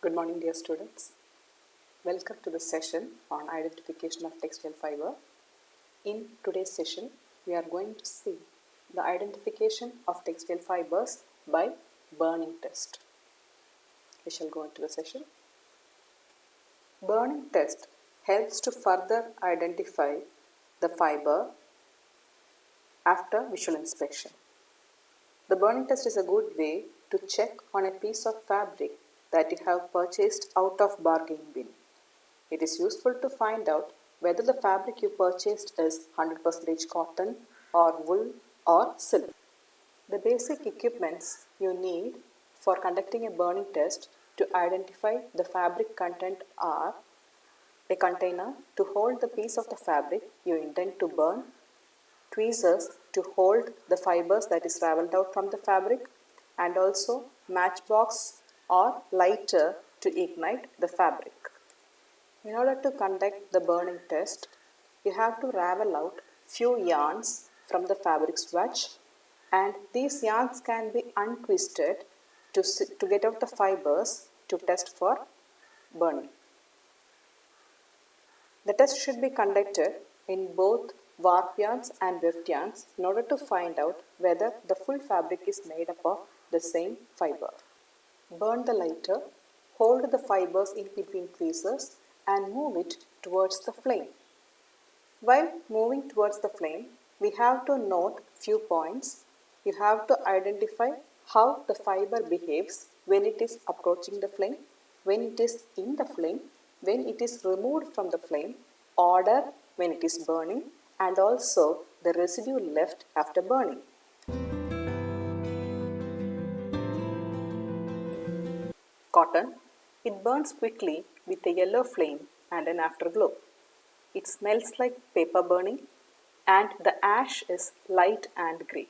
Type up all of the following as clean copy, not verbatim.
Good morning, dear students. Welcome to the session on identification of textile fiber. In today's session, we are going to see the identification of textile fibers by burning test. We shall go into the session. Burning test helps to further identify the fiber after visual inspection. The burning test is a good way to check on a piece of fabric that you have purchased out of bargain bin. It is useful to find out whether the fabric you purchased is 100% cotton or wool or silk. The basic equipments you need for conducting a burning test to identify the fabric content are a container to hold the piece of the fabric you intend to burn, tweezers to hold the fibers that is raveled out from the fabric, and also matchbox or lighter to ignite the fabric. In order to conduct the burning test, you have to ravel out few yarns from the fabric swatch, and these yarns can be untwisted to get out the fibers to test for burning. The test should be conducted in both warp yarns and weft yarns in order to find out whether the full fabric is made up of the same fiber. Burn the lighter, hold the fibers in between tweezers and move it towards the flame. While moving towards the flame, we have to note few points. You have to identify how the fiber behaves when it is approaching the flame, when it is in the flame, when it is removed from the flame, order when it is burning, and also the residue left after burning. Cotton. It burns quickly with a yellow flame and an afterglow. It smells like paper burning, and the ash is light and grey.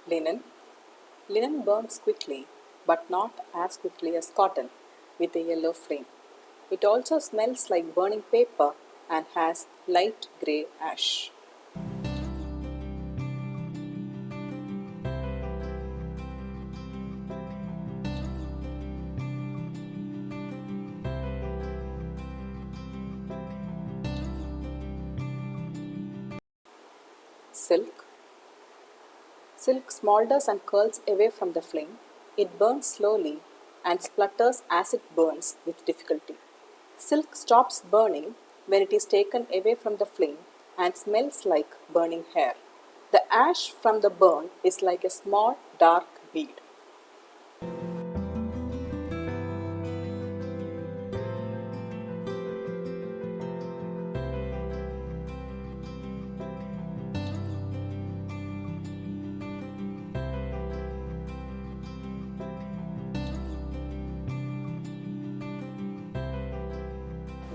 Linen. Linen burns quickly, but not as quickly as cotton, with a yellow flame. It also smells like burning paper and has light grey ash. Silk. Silk smolders and curls away from the flame. It burns slowly and splutters as it burns with difficulty. Silk stops burning when it is taken away from the flame and smells like burning hair. The ash from the burn is like a small dark bead.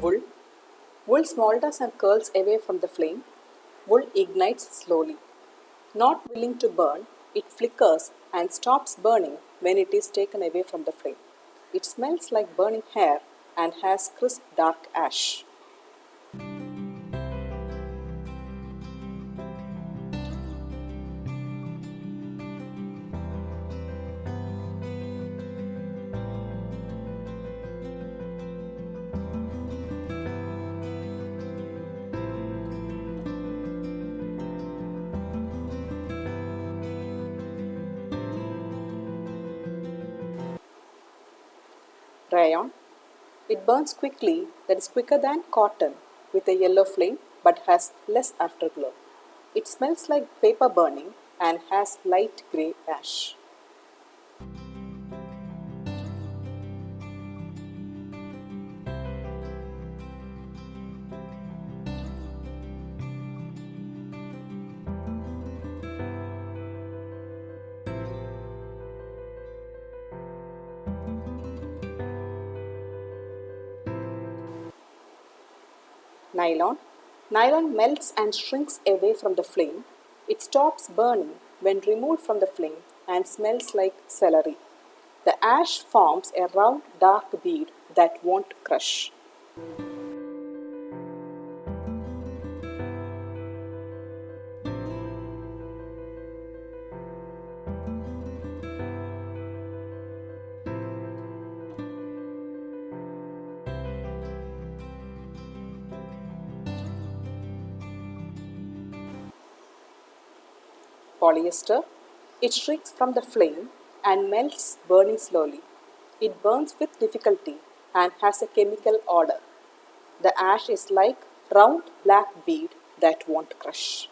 Wool. Wool smolders and curls away from the flame. Wool ignites slowly. Not willing to burn, it flickers and stops burning when it is taken away from the flame. It smells like burning hair and has crisp dark ash. Rayon. It burns quickly, that is quicker than cotton, with a yellow flame but has less afterglow. It smells like paper burning and has light grey ash. Nylon. Nylon melts and shrinks away from the flame. It stops burning when removed from the flame and smells like celery. The ash forms a round dark bead that won't crush. Polyester. It shrinks from the flame and melts, burning slowly. It burns with difficulty and has a chemical odor. The ash is like round black bead that won't crush.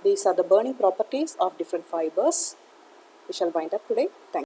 These are the burning properties of different fibers. We shall wind up today. Thank you.